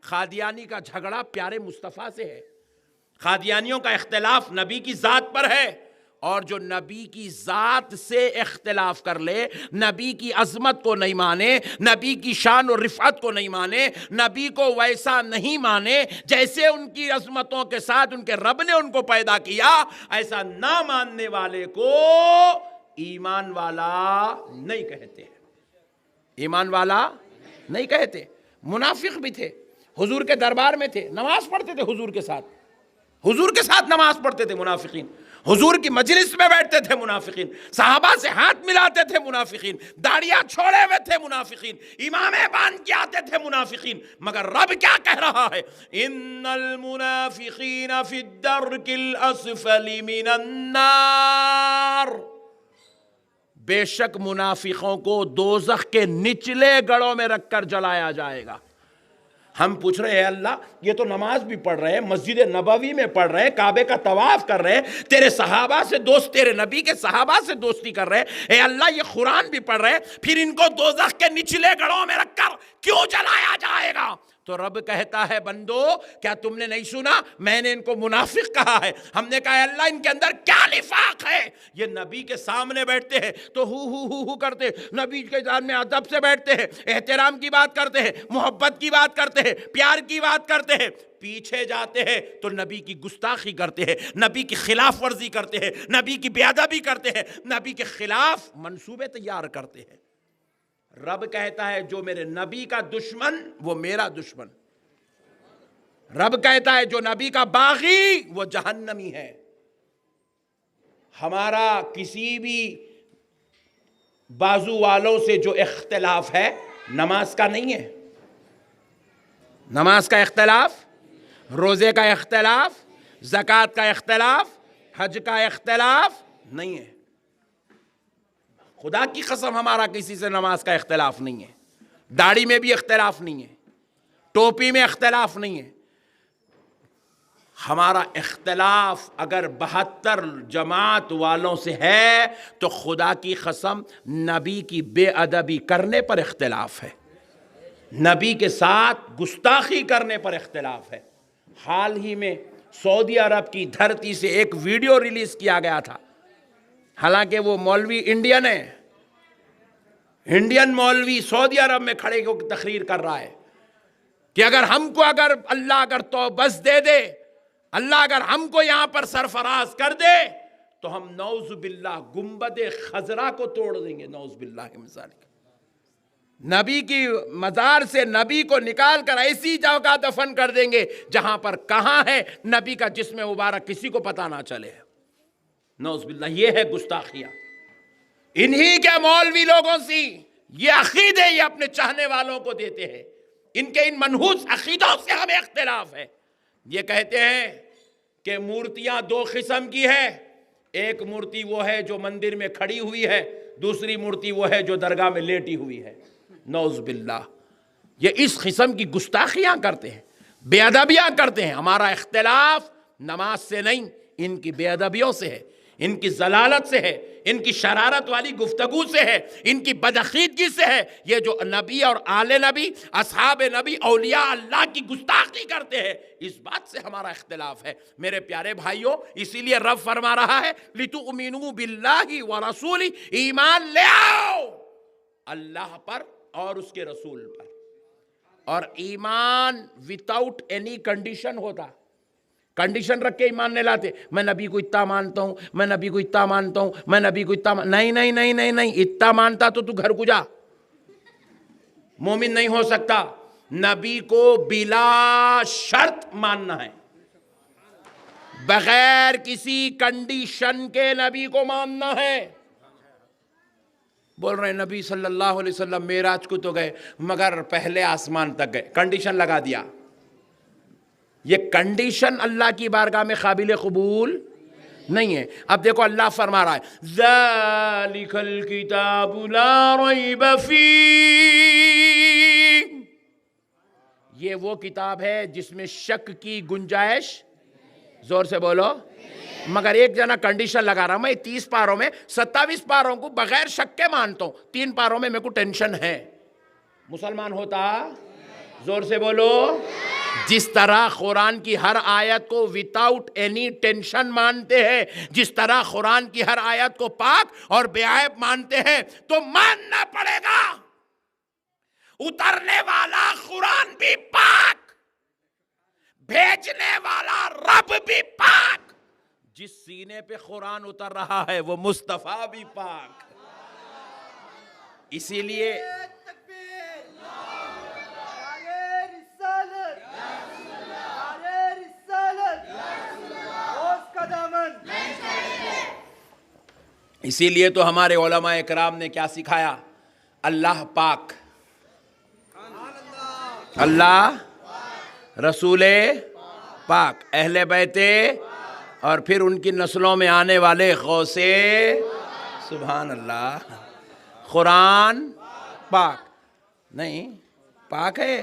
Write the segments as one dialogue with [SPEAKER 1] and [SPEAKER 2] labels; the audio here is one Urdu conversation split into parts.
[SPEAKER 1] قادیانی کا جھگڑا پیارے مصطفیٰ سے ہے، قادیانیوں کا اختلاف نبی کی ذات پر ہے، اور جو نبی کی ذات سے اختلاف کر لے، نبی کی عظمت کو نہیں مانے، نبی کی شان و رفعت کو نہیں مانے، نبی کو ویسا نہیں مانے جیسے ان کی عظمتوں کے ساتھ ان کے رب نے ان کو پیدا کیا، ایسا نہ ماننے والے کو ایمان والا نہیں کہتے، ایمان والا نہیں کہتے۔ منافق بھی تھے، حضور کے دربار میں تھے، نماز پڑھتے تھے حضور کے ساتھ، حضور کے ساتھ نماز پڑھتے تھے منافقین، حضور کی مجلس میں بیٹھتے تھے منافقین، صحابہ سے ہاتھ ملاتے تھے منافقین، داڑیاں چھوڑے ہوئے تھے منافقین، امامیں باندھ کے آتے تھے منافقین، مگر رب کیا کہہ رہا ہے؟ ان المنافقین فی الدرک الاسفل من النار، بے شک منافقوں کو دوزخ کے نچلے گڑھوں میں رکھ کر جلایا جائے گا۔ ہم پوچھ رہے ہیں اللہ، یہ تو نماز بھی پڑھ رہے ہیں، مسجد نبوی میں پڑھ رہے ہیں، کعبے کا طواف کر رہے ہیں، تیرے صحابہ سے دوست، تیرے نبی کے صحابہ سے دوستی کر رہے ہیں، اے اللہ یہ قرآن بھی پڑھ رہے ہیں، پھر ان کو دوزخ کے نچلے گڑھوں میں رکھ کر کیوں جلایا جائے گا؟ تو رب کہتا ہے بندو کیا تم نے نہیں سنا؟ میں نے ان کو منافق کہا ہے۔ ہم نے کہا ہے اللہ ان کے اندر کیا نفاق ہے؟ یہ نبی کے سامنے بیٹھتے ہیں تو ہو کرتے، نبی کے سامنے ادب سے بیٹھتے ہیں، احترام کی بات کرتے ہیں، محبت کی بات کرتے ہیں، پیار کی بات کرتے ہیں، پیچھے جاتے ہیں تو نبی کی گستاخی کرتے ہیں، نبی کی خلاف ورزی کرتے ہیں، نبی کی بے ادبی کرتے ہیں، نبی کے خلاف منصوبے تیار کرتے ہیں۔ رب کہتا ہے جو میرے نبی کا دشمن وہ میرا دشمن، رب کہتا ہے جو نبی کا باغی وہ جہنمی ہے۔ ہمارا کسی بھی بازو والوں سے جو اختلاف ہے نماز کا نہیں ہے، نماز کا اختلاف، روزے کا اختلاف، زکوٰۃ کا اختلاف، حج کا اختلاف نہیں ہے۔ خدا کی قسم ہمارا کسی سے نماز کا اختلاف نہیں ہے، داڑھی میں بھی اختلاف نہیں ہے، ٹوپی میں اختلاف نہیں ہے۔ ہمارا اختلاف اگر 72 جماعت والوں سے ہے تو خدا کی قسم نبی کی بے ادبی کرنے پر اختلاف ہے، نبی کے ساتھ گستاخی کرنے پر اختلاف ہے۔ حال ہی میں سعودی عرب کی دھرتی سے ایک ویڈیو ریلیز کیا گیا تھا، حالانکہ وہ مولوی انڈین ہے، انڈین مولوی سعودی عرب میں کھڑے ہو کے تقریر کر رہا ہے کہ اگر اللہ اگر توبس دے دے، اللہ اگر ہم کو یہاں پر سرفراز کر دے تو ہم نعوذ باللہ گنبد خضرا کو توڑ دیں گے، نعوذ باللہ من ذالک۔ نبی کی مزار سے نبی کو نکال کر ایسی جگہ دفن کر دیں گے جہاں پر کہاں ہے نبی کا جسم مبارک کسی کو پتہ نہ چلے، نعوذ باللہ۔ یہ ہے گستاخیاں، انہی کے مولوی لوگوں سے یہ عقیدے یہ اپنے چاہنے والوں کو دیتے ہیں، ان کے ان منحوس عقیدوں سے ہمیں اختلاف ہے۔ یہ کہتے ہیں کہ مورتیاں 2 قسم کی ہے، ایک مورتی وہ ہے جو مندر میں کھڑی ہوئی ہے، دوسری مورتی وہ ہے جو درگاہ میں لیٹی ہوئی ہے، نعوذ باللہ۔ یہ اس قسم کی گستاخیاں کرتے ہیں، بے ادبیاں کرتے ہیں۔ ہمارا اختلاف نماز سے نہیں، ان کی بے ادبیوں سے ہے، ان کی ضلالت سے ہے، ان کی شرارت والی گفتگو سے ہے، ان کی بدعقیدگی سے ہے۔ یہ جو نبی اور آل نبی، اصحاب نبی، اولیاء اللہ کی گستاخی کرتے ہیں، اس بات سے ہمارا اختلاف ہے۔ میرے پیارے بھائیوں، اسی لیے رب فرما رہا ہے لِتُؤْمِنُوا بِاللَّهِ وَرَسُولِهِ، ایمان لے آؤ اللہ پر اور اس کے رسول پر۔ اور ایمان وتاؤٹ اینی کنڈیشن ہوتا، کنڈیشن رکھ کے ایمان نہیں لاتے، میں نبی کو اتنا مانتا ہوں، میں نبی کو اتنا مانتا ہوں، میں نبی کو اتنا نہیں نہیں نہیں نہیں نہیں، اتنا مانتا تو گھر کو جا، مومن نہیں ہو سکتا۔ نبی کو بلا شرط ماننا ہے، بغیر کسی کنڈیشن کے نبی کو ماننا ہے۔ بول رہے ہیں نبی صلی اللہ علیہ وسلم معراج کو تو گئے مگر پہلے آسمان تک گئے، کنڈیشن لگا دیا۔ یہ کنڈیشن اللہ کی بارگاہ میں قابل قبول نہیں ہے۔ اب دیکھو اللہ فرما رہا ہے ذَلِكَ الْكِتَابُ لَا رَيْبَ فِيهِ، یہ وہ کتاب ہے جس میں شک کی گنجائش، زور سے بولو، مگر ایک جنا کنڈیشن لگا رہا ہوں، میں 30 پاروں میں 27 پاروں کو بغیر شک کے مانتا ہوں، 3 پاروں میں میرے کو ٹینشن ہے، مسلمان ہوتا؟ زور سے بولو۔ جس طرح قرآن کی ہر آیت کو وتاؤٹ اینی ٹینشن مانتے ہیں، جس طرح قرآن کی ہر آیت کو پاک اور بے عیب مانتے ہیں، تو ماننا پڑے گا اترنے والا قرآن بھی پاک، بھیجنے والا رب بھی پاک، جس سینے پہ قرآن اتر رہا ہے وہ مصطفیٰ بھی پاک۔ اسی لیے تو ہمارے علماء اکرام نے کیا سکھایا؟ اللہ پاک، اللہ رسول پاک، اہل بیت اور پھر ان کی نسلوں میں آنے والے غوث، سبحان اللہ، قرآن پاک نہیں پاک ہے۔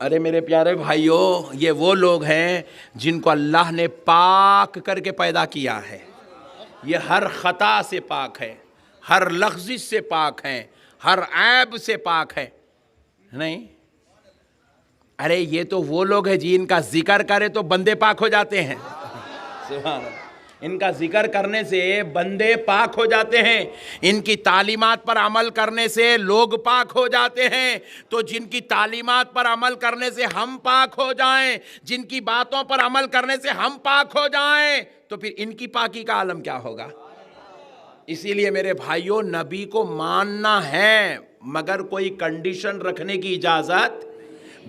[SPEAKER 1] ارے میرے پیارے بھائیوں، یہ وہ لوگ ہیں جن کو اللہ نے پاک کر کے پیدا کیا ہے، یہ ہر خطا سے پاک ہے، ہر لغزش سے پاک ہے، ہر عیب سے پاک ہے، نہیں؟ ارے یہ تو وہ لوگ ہیں جن کا ذکر کرے تو بندے پاک ہو جاتے ہیں، سبحان اللہ، ان کا ذکر کرنے سے بندے پاک ہو جاتے ہیں، ان کی تعلیمات پر عمل کرنے سے لوگ پاک ہو جاتے ہیں۔ تو جن کی تعلیمات پر عمل کرنے سے ہم پاک ہو جائیں، جن کی باتوں پر عمل کرنے سے ہم پاک ہو جائیں، تو پھر ان کی پاکی کا عالم کیا ہوگا؟ اسی لیے میرے بھائیوں، نبی کو ماننا ہے مگر کوئی کنڈیشن رکھنے کی اجازت،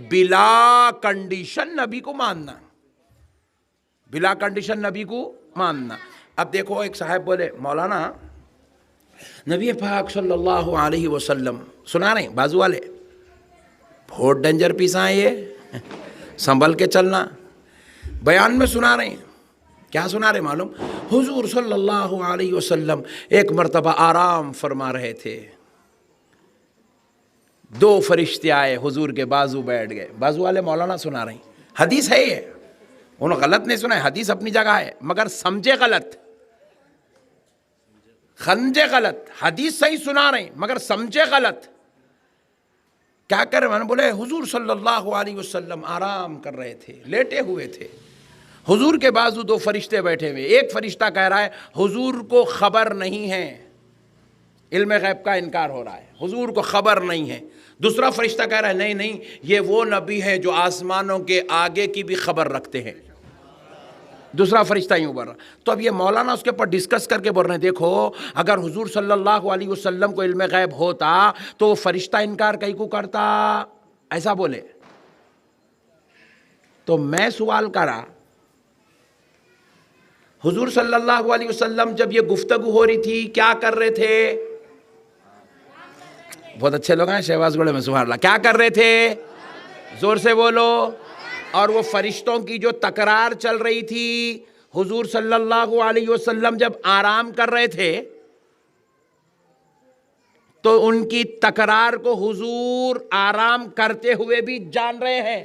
[SPEAKER 1] بلا کنڈیشن نبی کو ماننا، بلا کنڈیشن نبی کو ماننا۔ اب دیکھو ایک صاحب بولے، مولانا نبی پاک صلی اللہ علیہ وسلم، سنا رہے ہیں بازو والے، بہت ڈینجر پیس ہیں یہ، سنبھل کے چلنا، بیان میں سنا رہے ہیں، کیا سنا رہے معلوم؟ حضور صلی اللہ علیہ وسلم ایک مرتبہ آرام فرما رہے تھے، دو فرشتے آئے حضور کے بازو بیٹھ گئے، بازو والے مولانا سنا رہے ہیں، حدیث ہے یہ، انہوں غلط نہیں سنا ہے، حدیث اپنی جگہ ہے مگر سمجھے غلط، سمجھے غلط، حدیث صحیح سنا رہے ہیں مگر سمجھے غلط۔ کیا کر رہے ہیں؟ بولے حضور صلی اللہ علیہ وسلم آرام کر رہے تھے، لیٹے ہوئے تھے، حضور کے بازو دو فرشتے بیٹھے ہوئے، ایک فرشتہ کہہ رہا ہے حضور کو خبر نہیں ہے، علم غیب کا انکار ہو رہا ہے، حضور کو خبر نہیں ہے۔ دوسرا فرشتہ کہہ رہا ہے نہیں نہیں، یہ وہ نبی ہے جو آسمانوں کے آگے کی بھی خبر رکھتے ہیں۔ دوسرا فرشتہ یوں بول رہا۔ تو اب یہ مولانا اس کے اوپر ڈسکس کر کے بول رہے ہیں، دیکھو اگر حضور صلی اللہ علیہ وسلم کو علم غیب ہوتا تو وہ فرشتہ انکار کہیں کو کرتا، ایسا بولے۔ تو میں سوال کرا، حضور صلی اللہ علیہ وسلم جب یہ گفتگو ہو رہی تھی کیا کر رہے تھے؟ بہت اچھے لوگ ہیں شہباز گڑھے میں، سبحان اللہ، کیا کر رہے تھے؟ زور سے بولو۔ اور وہ فرشتوں کی جو تکرار چل رہی تھی، حضور صلی اللہ علیہ وسلم جب آرام کر رہے تھے تو ان کی تکرار کو حضور آرام کرتے ہوئے بھی جان رہے ہیں۔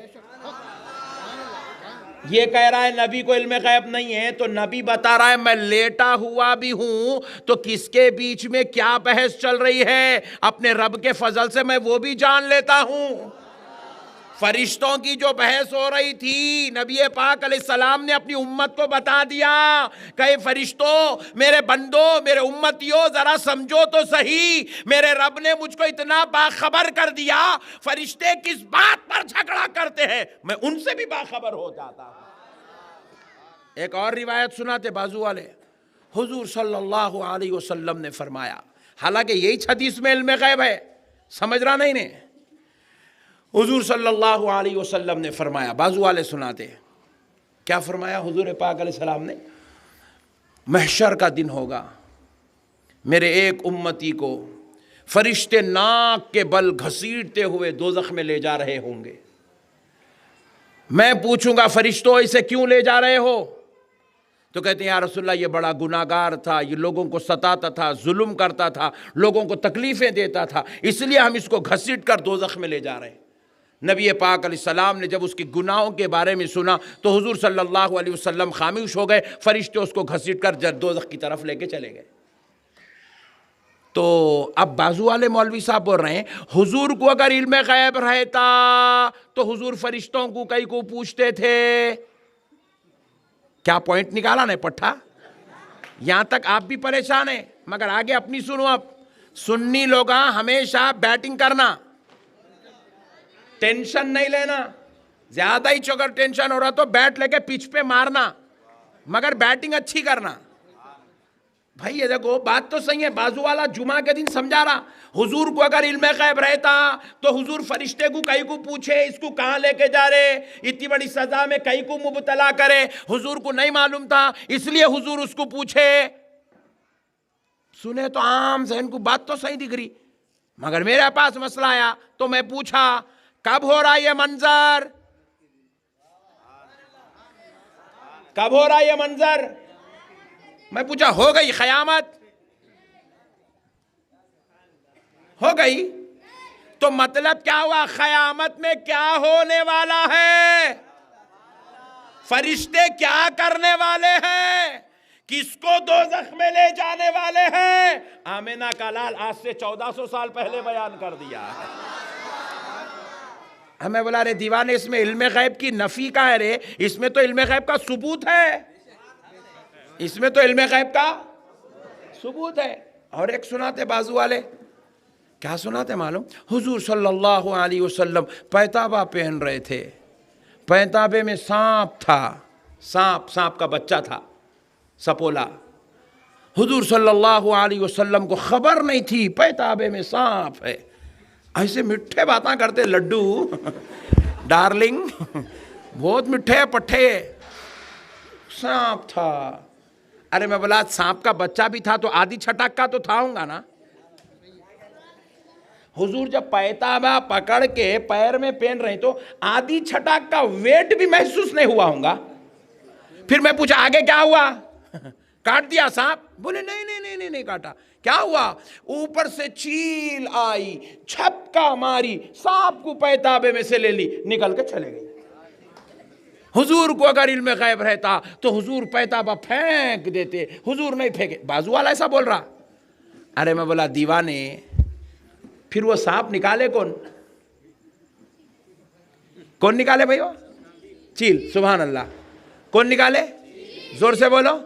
[SPEAKER 1] یہ کہہ رہا ہے نبی کو علم غیب نہیں ہے، تو نبی بتا رہا ہے میں لیٹا ہوا بھی ہوں، تو کس کے بیچ میں کیا بحث چل رہی ہے، اپنے رب کے فضل سے میں وہ بھی جان لیتا ہوں۔ فرشتوں کی جو بحث ہو رہی تھی، نبی پاک علیہ السلام نے اپنی امت کو بتا دیا کہ فرشتوں، میرے بندوں، میرے امتیوں، ذرا سمجھو تو صحیح، میرے رب نے مجھ کو اتنا باخبر کر دیا، فرشتے کس بات پر جھگڑا کرتے ہیں میں ان سے بھی باخبر ہو جاتا ہوں۔ ایک اور روایت سناتے بازو والے، حضور صلی اللہ علیہ وسلم نے فرمایا، حالانکہ یہی حدیث میں علم غیب ہے، سمجھ رہا نہیں نے، حضور صلی اللہ علیہ وسلم نے فرمایا، بازو والے سناتے، کیا فرمایا حضور پاک علیہ السلام نے؟ محشر کا دن ہوگا، میرے ایک امتی کو فرشتے ناک کے بل گھسیٹتے ہوئے دوزخ میں لے جا رہے ہوں گے۔ میں پوچھوں گا فرشتوں اسے کیوں لے جا رہے ہو؟ تو کہتے ہیں یا رسول اللہ یہ بڑا گناہگار تھا، یہ لوگوں کو ستاتا تھا، ظلم کرتا تھا، لوگوں کو تکلیفیں دیتا تھا، اس لیے ہم اس کو گھسیٹ کر دوزخ میں لے جا رہے ہیں۔ نبی پاک علیہ السلام نے جب اس کی گناہوں کے بارے میں سنا تو حضور صلی اللہ علیہ وسلم خاموش ہو گئے، فرشتے اس کو گھسیٹ کر دوزخ کی طرف لے کے چلے گئے۔ تو اب بازو والے مولوی صاحب بول رہے ہیں حضور کو اگر علم غیب رہتا تو حضور فرشتوں کو کئی کو پوچھتے تھے. کیا پوائنٹ نکالا نا پٹھا؟ یہاں تک آپ بھی پریشان ہیں، مگر آگے اپنی سنو. اب سنی لوگ ہمیشہ بیٹنگ کرنا، ٹینشن نہیں لینا. زیادہ ہی اگر ٹینشن ہو رہا تو بیٹ لے کے پچ پہ مارنا، مگر بیٹنگ اچھی کرنا. بھائی یہ دیکھو بات تو صحیح ہے. بازو والا جمعہ کے دن سمجھا رہا حضور کو اگر علم غیب رہتا تو حضور فرشتے کو کئی کو پوچھے اس کو کہاں لے کے جا رہے، اتنی بڑی سزا میں کئی کو مبتلا کرے. حضور کو نہیں معلوم تھا اس لیے حضور اس کو پوچھے. سنے تو عام ذہن کو بات تو صحیح دکھ رہی، مگر میرے پاس مسئلہ آیا تو میں پوچھا کب ہو رہا یہ منظر، کب ہو رہا یہ منظر. میں پوچھا ہو گئی قیامت، ہو گئی تو مطلب کیا ہوا؟ قیامت میں کیا ہونے والا ہے، فرشتے کیا کرنے والے ہیں، کس کو دوزخ میں لے جانے والے ہیں. آمینہ کا لال آج سے 1400 سال پہلے بیان کر دیا. ہمیں بولا رے دیوانے اس میں علم غیب کی نفی کا ہے رے، اس میں تو علم غیب کا ثبوت ہے، اس میں تو علم غیب کا ثبوت ہے. اور ایک سناتے بازو والے، کیا سناتے معلوم؟ حضور صلی اللہ علیہ وسلم پیتابہ پہن رہے تھے، پیتابے میں سانپ تھا، سانپ کا بچہ تھا، سپولا. حضور صلی اللہ علیہ وسلم کو خبر نہیں تھی پیتابے میں سانپ ہے. ایسے میٹھے باتاں کرتے لڈو ڈارلنگ، بہت میٹھے پٹھے. سانپ تھا. ارے میں بولا سانپ کا بچہ بھی تھا تو آدھی چھٹک کا تو تھا ہوں گا نا. حضور جب پیتابہ پکڑ کے پیر میں پہن رہے تو آدھی چھٹک کا ویٹ بھی محسوس نہیں ہوا ہوں گا. پھر میں پوچھا آگے کیا ہوا؟ کاٹ دیا سانپ؟ بولے نہیں کاٹا. کیا ہوا؟ اوپر سے چیل آئی، چھپکا ماری، سانپ کو پیتابے میں سے لے لی، نکل کے چلے گئی. حضور کو اگر علم غیب رہتا تو حضور پیتابہ پھینک دیتے، حضور نہیں پھینکے. بازو والا ایسا بول رہا. ارے میں بولا دیوانے پھر وہ سانپ نکالے کون نکالے بھائی؟ وہ چیل. سبحان اللہ. کون نکالے؟ زور سے بولو.